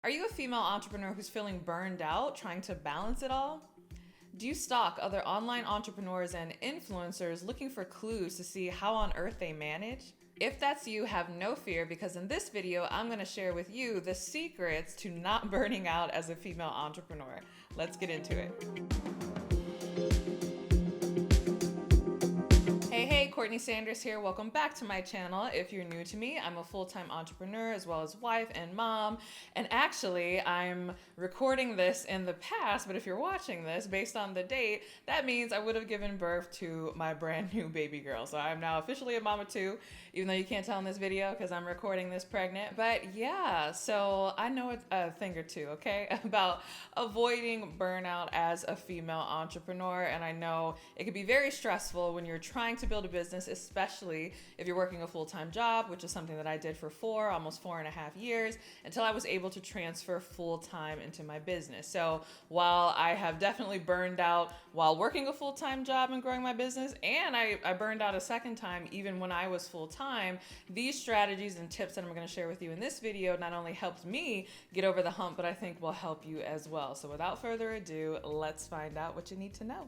Are you a female entrepreneur who's feeling burned out, trying to balance it all? Do you stalk other online entrepreneurs and influencers looking for clues to see how on earth they manage? If that's you, have no fear, because in this video, I'm going to share with you the secrets to not burning out as a female entrepreneur. Let's get into it. Hey, Courtney Sanders here. Welcome back to my channel. If you're new to me, I'm a full-time entrepreneur as well as wife and mom. And actually, I'm recording this in the past, but if you're watching this based on the date, that means I would have given birth to my brand new baby girl. So I'm now officially a mama too, even though you can't tell in this video because I'm recording this pregnant. But yeah, so I know a thing or two, okay, about avoiding burnout as a female entrepreneur. And I know it can be very stressful when you're trying to build a business, especially if you're working a full-time job, which is something that I did for almost 4.5 years, until I was able to transfer full-time into my business. So while I have definitely burned out while working a full-time job and growing my business, and I burned out a second time even when I was full-time, these strategies and tips that I'm going to share with you in this video not only helped me get over the hump, but I think will help you as well. So without further ado, let's find out what you need to know.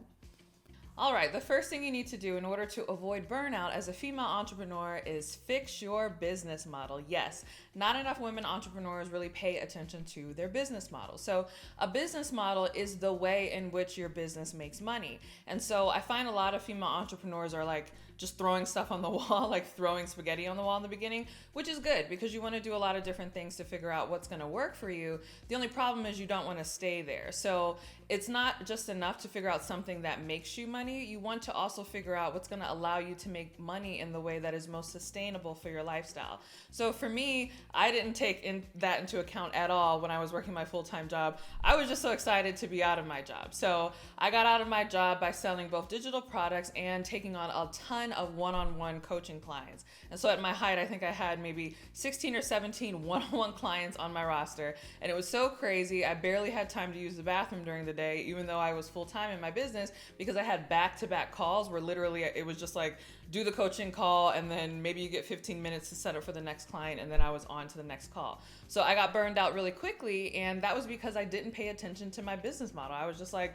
All right, the first thing you need to do in order to avoid burnout as a female entrepreneur is fix your business model. Yes, not enough women entrepreneurs really pay attention to their business model. So a business model is the way in which your business makes money. And so I find a lot of female entrepreneurs are like just throwing stuff on the wall, like throwing spaghetti on the wall in the beginning, which is good because you want to do a lot of different things to figure out what's going to work for you. The only problem is you don't want to stay there. So it's not just enough to figure out something that makes you money. You want to also figure out what's going to allow you to make money in the way that is most sustainable for your lifestyle. So for me, I didn't take that into account at all when I was working my full-time job. I was just so excited to be out of my job. So I got out of my job by selling both digital products and taking on a ton of one-on-one coaching clients. And so at my height, I think I had maybe 16 or 17 one-on-one clients on my roster. And it was so crazy. I barely had time to use the bathroom during the day, even though I was full-time in my business, because I had back-to-back calls where literally it was just like, do the coaching call and then maybe you get 15 minutes to set up for the next client, and then I was on to the next call. So I got burned out really quickly, and that was because I didn't pay attention to my business model. I was just like,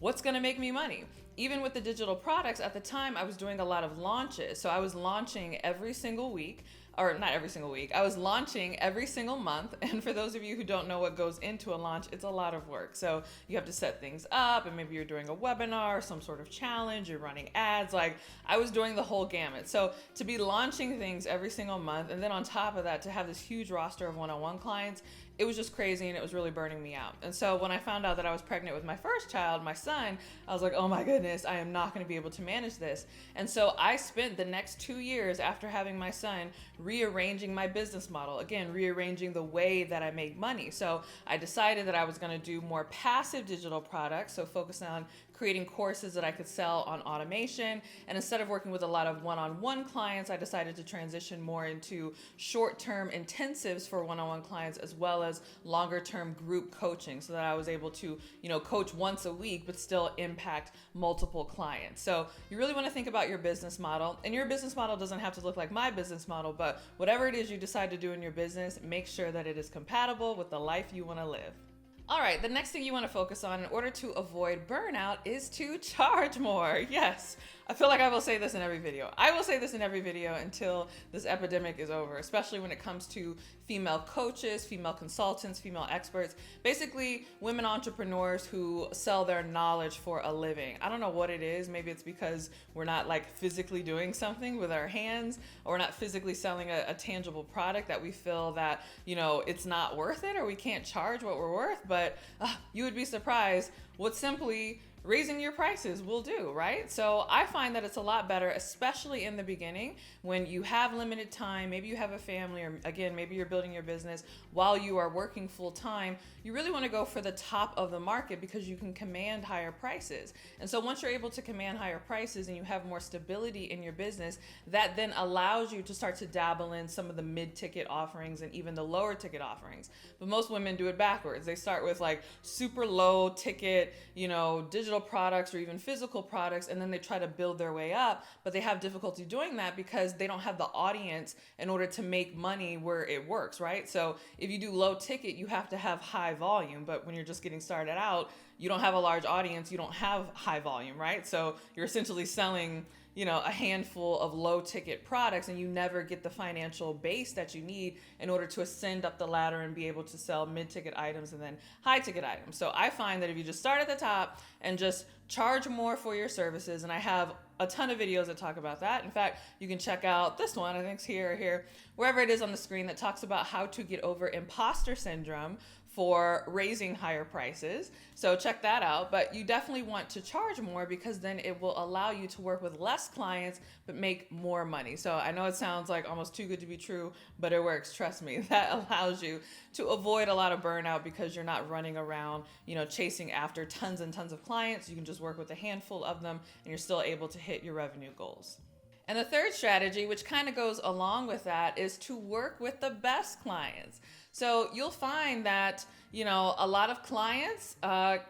what's gonna make me money? Even with the digital products, at the time I was doing a lot of launches. So I was launching every single week, or not every single week, I was launching every single month. And for those of you who don't know what goes into a launch, it's a lot of work. So you have to set things up, and maybe you're doing a webinar, some sort of challenge, you're running ads. Like I was doing the whole gamut. So to be launching things every single month, and then on top of that, to have this huge roster of one-on-one clients, it was just crazy, and it was really burning me out. And so when I found out that I was pregnant with my first child, my son, I was like, oh my goodness, I am not going to be able to manage this. And so I spent the next 2 years after having my son rearranging my business model, again, rearranging the way that I make money. So I decided that I was going to do more passive digital products, so focus on creating courses that I could sell on automation. And instead of working with a lot of one-on-one clients, I decided to transition more into short-term intensives for one-on-one clients, as well as longer-term group coaching, so that I was able to, coach once a week, but still impact multiple clients. So you really want to think about your business model, and your business model doesn't have to look like my business model, but whatever it is you decide to do in your business, make sure that it is compatible with the life you want to live. All right, the next thing you want to focus on in order to avoid burnout is to charge more. Yes, I feel like I will say this in every video. I will say this in every video until this epidemic is over, especially when it comes to female coaches, female consultants, female experts, basically women entrepreneurs who sell their knowledge for a living. I don't know what it is. Maybe it's because we're not like physically doing something with our hands, or we're not physically selling a tangible product that we feel that, it's not worth it, or we can't charge what we're worth. But you would be surprised what simply raising your prices will do, right? So I find that it's a lot better, especially in the beginning when you have limited time, maybe you have a family, or again, maybe you're building your business while you are working full time. You really want to go for the top of the market because you can command higher prices. And so once you're able to command higher prices and you have more stability in your business, that then allows you to start to dabble in some of the mid-ticket offerings and even the lower ticket offerings. But most women do it backwards. They start with like super low ticket, digital digital products or even physical products, and then they try to build their way up, but they have difficulty doing that because they don't have the audience in order to make money where it works, right? So if you do low ticket, you have to have high volume, but when you're just getting started out, you don't have a large audience, you don't have high volume, right? So you're essentially selling, a handful of low ticket products, and you never get the financial base that you need in order to ascend up the ladder and be able to sell mid-ticket items and then high ticket items. So I find that if you just start at the top and just charge more for your services, and I have a ton of videos that talk about that. In fact, you can check out this one, I think it's here, wherever it is on the screen, that talks about how to get over imposter syndrome for raising higher prices. So check that out. But you definitely want to charge more, because then it will allow you to work with less clients but make more money. So I know it sounds like almost too good to be true, but it works. Trust me. That allows you to avoid a lot of burnout, because you're not running around, chasing after tons and tons of clients. You can just work with a handful of them, and you're still able to hit your revenue goals. And the third strategy, which kind of goes along with that, is to work with the best clients. So you'll find that, a lot of clients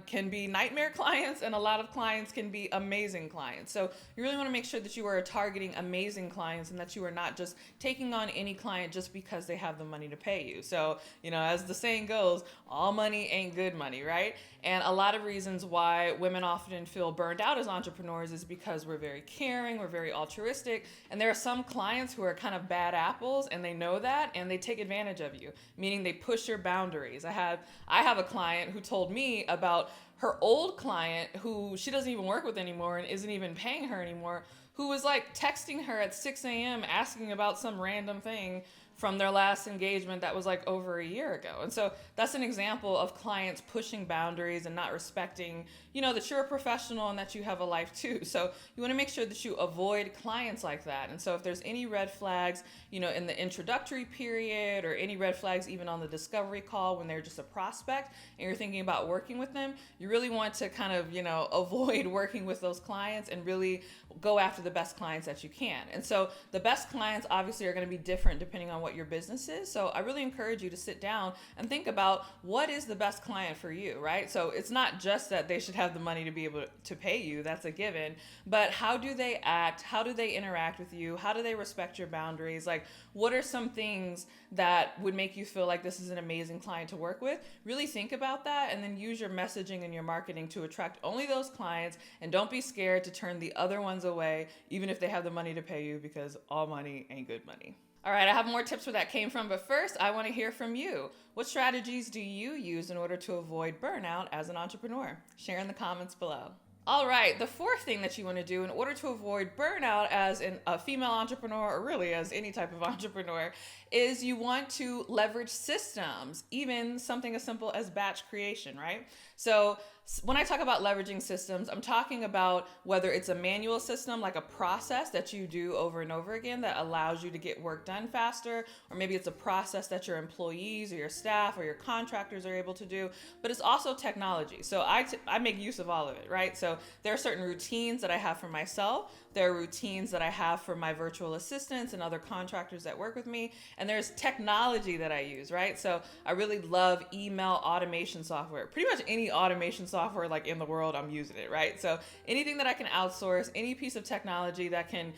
can be nightmare clients, and a lot of clients can be amazing clients. So you really want to make sure that you are targeting amazing clients, and that you are not just taking on any client just because they have the money to pay you. So, as the saying goes, all money ain't good money, right? And a lot of reasons why women often feel burned out as entrepreneurs is because we're very caring, we're very altruistic, and there are some clients who are kind of bad apples, and they know that, and they take advantage of you, meaning they push your boundaries. I have a client who told me about her old client who she doesn't even work with anymore and isn't even paying her anymore, who was like texting her at 6 a.m. asking about some random thing from their last engagement that was like over a year ago. And so that's an example of clients pushing boundaries and not respecting, that you're a professional and that you have a life too. So you want to make sure that you avoid clients like that. And so if there's any red flags, in the introductory period, or any red flags even on the discovery call when they're just a prospect and you're thinking about working with them, you really want to kind of, avoid working with those clients and really go after the best clients that you can. And so the best clients obviously are going to be different depending on what your business is. So I really encourage you to sit down and think about what is the best client for you, right? So it's not just that they should have the money to be able to pay you, that's a given, but how do they act? How do they interact with you? How do they respect your boundaries? Like, what are some things that would make you feel like this is an amazing client to work with? Really think about that, and then use your messaging and your marketing to attract only those clients, and don't be scared to turn the other ones away, even if they have the money to pay you, because all money ain't good money. All right, I have more tips where that came from, but first I want to hear from you. What strategies do you use in order to avoid burnout as an entrepreneur? Share in the comments below. All right, the fourth thing that you want to do in order to avoid burnout as a female entrepreneur, or really as any type of entrepreneur, is you want to leverage systems, even something as simple as batch creation, right? So when I talk about leveraging systems, I'm talking about whether it's a manual system, like a process that you do over and over again that allows you to get work done faster, or maybe it's a process that your employees or your staff or your contractors are able to do, but it's also technology. So I make use of all of it, right? So there are certain routines that I have for myself. There are routines that I have for my virtual assistants and other contractors that work with me. And there's technology that I use, right? So I really love email automation software. Pretty much any automation software like in the world, I'm using it, right? So anything that I can outsource, any piece of technology that can,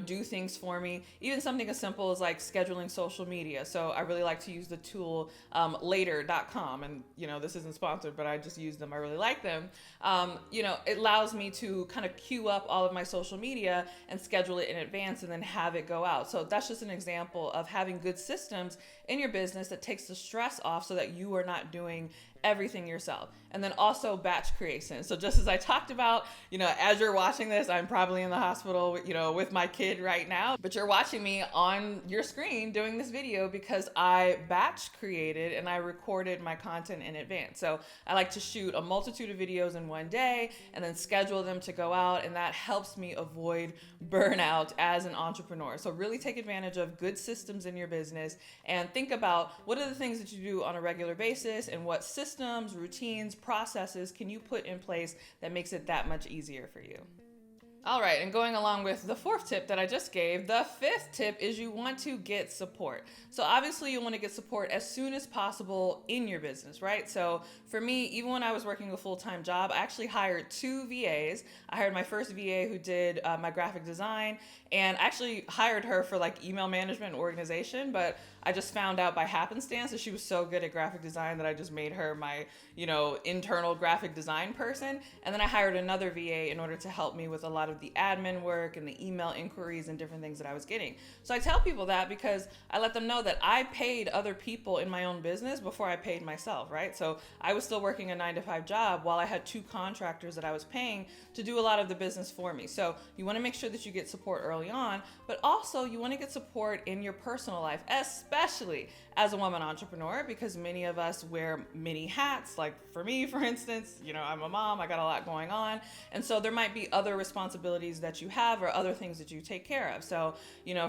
do things for me, even something as simple as like scheduling social media. So I really like to use the tool later.com. And, this isn't sponsored, but I just use them. I really like them. It allows me to kind of queue up all of my social media and schedule it in advance and then have it go out. So that's just an example of having good systems in your business that takes the stress off so that you are not doing everything yourself. And then also batch creation. So just as I talked about, as you're watching this, I'm probably in the hospital, with my kid right now, but you're watching me on your screen doing this video because I batch created and I recorded my content in advance. So I like to shoot a multitude of videos in one day and then schedule them to go out. And that helps me avoid burnout as an entrepreneur. So really take advantage of good systems in your business and think about what are the things that you do on a regular basis and what systems, routines, processes can you put in place that makes it that much easier for you. All right, and going along with the fourth tip that I just gave, the fifth tip is you want to get support. So obviously you want to get support as soon as possible in your business, right? So for me, even when I was working a full-time job, I actually hired 2 VAs. I hired my first VA who did my graphic design, and I actually hired her for like email management and organization, but I just found out by happenstance that she was so good at graphic design that I just made her my, internal graphic design person. And then I hired another VA in order to help me with a lot of the admin work and the email inquiries and different things that I was getting. So I tell people that because I let them know that I paid other people in my own business before I paid myself, right? So I was still working a 9-to-5 job while I had 2 contractors that I was paying to do a lot of the business for me. So you want to make sure that you get support early on, but also you want to get support in your personal life, especially as a woman entrepreneur, because many of us wear many hats. Like for me, for instance, I'm a mom, I got a lot going on. And so there might be other responsibilities that you have or other things that you take care of. So,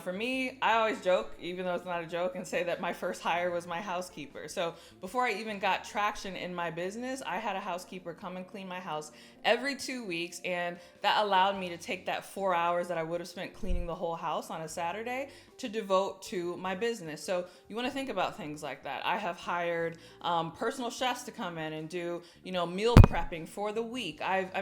for me, I always joke, even though it's not a joke, and say that my first hire was my housekeeper. So before I even got traction in my business, I had a housekeeper come and clean my house every 2 weeks. And that allowed me to take that 4 hours that I would have spent cleaning the whole house on a Saturday to devote to my business. So you want to think about things like that. I have hired personal chefs to come in and do, meal prepping for the week. I've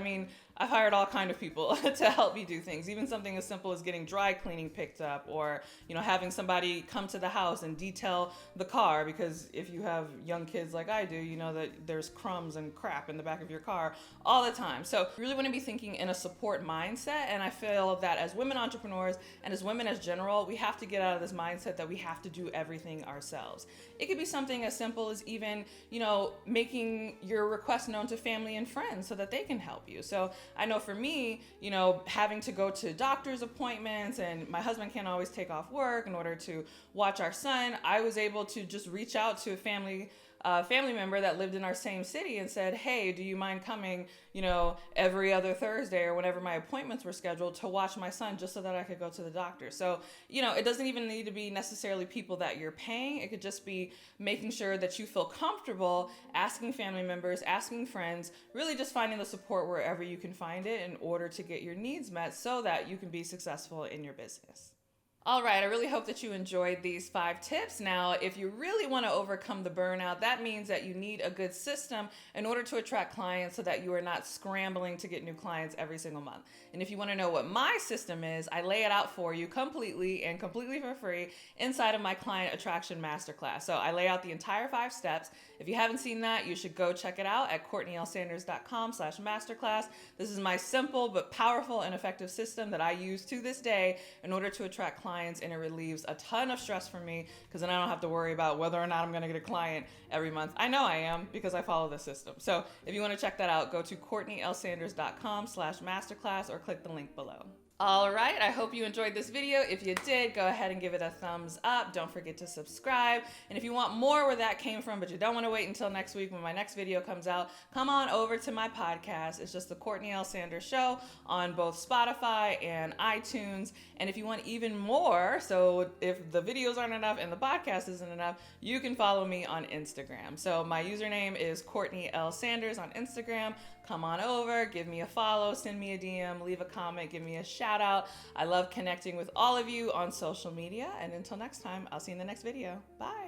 hired all kind of people to help me do things, even something as simple as getting dry cleaning picked up, or, having somebody come to the house and detail the car, because if you have young kids like I do, you know that there's crumbs and crap in the back of your car all the time. So you really want to be thinking in a support mindset. And I feel that as women entrepreneurs and as women as general, we have to get out of this mindset that we have to do everything ourselves. It could be something as simple as even, making your request known to family and friends so that they can help you. So I know for me, having to go to doctor's appointments, and my husband can't always take off work in order to watch our son, I was able to just reach out to a family member that lived in our same city and said, hey, do you mind coming, every other Thursday or whenever my appointments were scheduled to watch my son, just so that I could go to the doctor. So, it doesn't even need to be necessarily people that you're paying. It could just be making sure that you feel comfortable asking family members, asking friends, really just finding the support wherever you can find it in order to get your needs met so that you can be successful in your business. All right, I really hope that you enjoyed these 5 tips. Now, if you really want to overcome the burnout, that means that you need a good system in order to attract clients so that you are not scrambling to get new clients every single month. And if you want to know what my system is, I lay it out for you completely for free inside of my Client Attraction Masterclass. So I lay out the entire 5 steps. If you haven't seen that, you should go check it out at CourtneyLSanders.com/masterclass. This is my simple but powerful and effective system that I use to this day in order to attract clients, and it relieves a ton of stress for me because then I don't have to worry about whether or not I'm going to get a client every month. I know I am because I follow the system. So if you want to check that out, go to CourtneyLSanders.com/masterclass or click the link below. All right, I hope you enjoyed this video. If you did, go ahead and give it a thumbs up. Don't forget to subscribe. And if you want more where that came from, but you don't want to wait until next week when my next video comes out, come on over to my podcast. It's just the Courtney L. Sanders Show on both Spotify and iTunes. And if you want even more, so if the videos aren't enough and the podcast isn't enough, you can follow me on Instagram. So my username is Courtney L. Sanders on Instagram. Come on over, give me a follow, send me a DM, leave a comment, give me a shout out. I love connecting with all of you on social media. And until next time, I'll see you in the next video. Bye.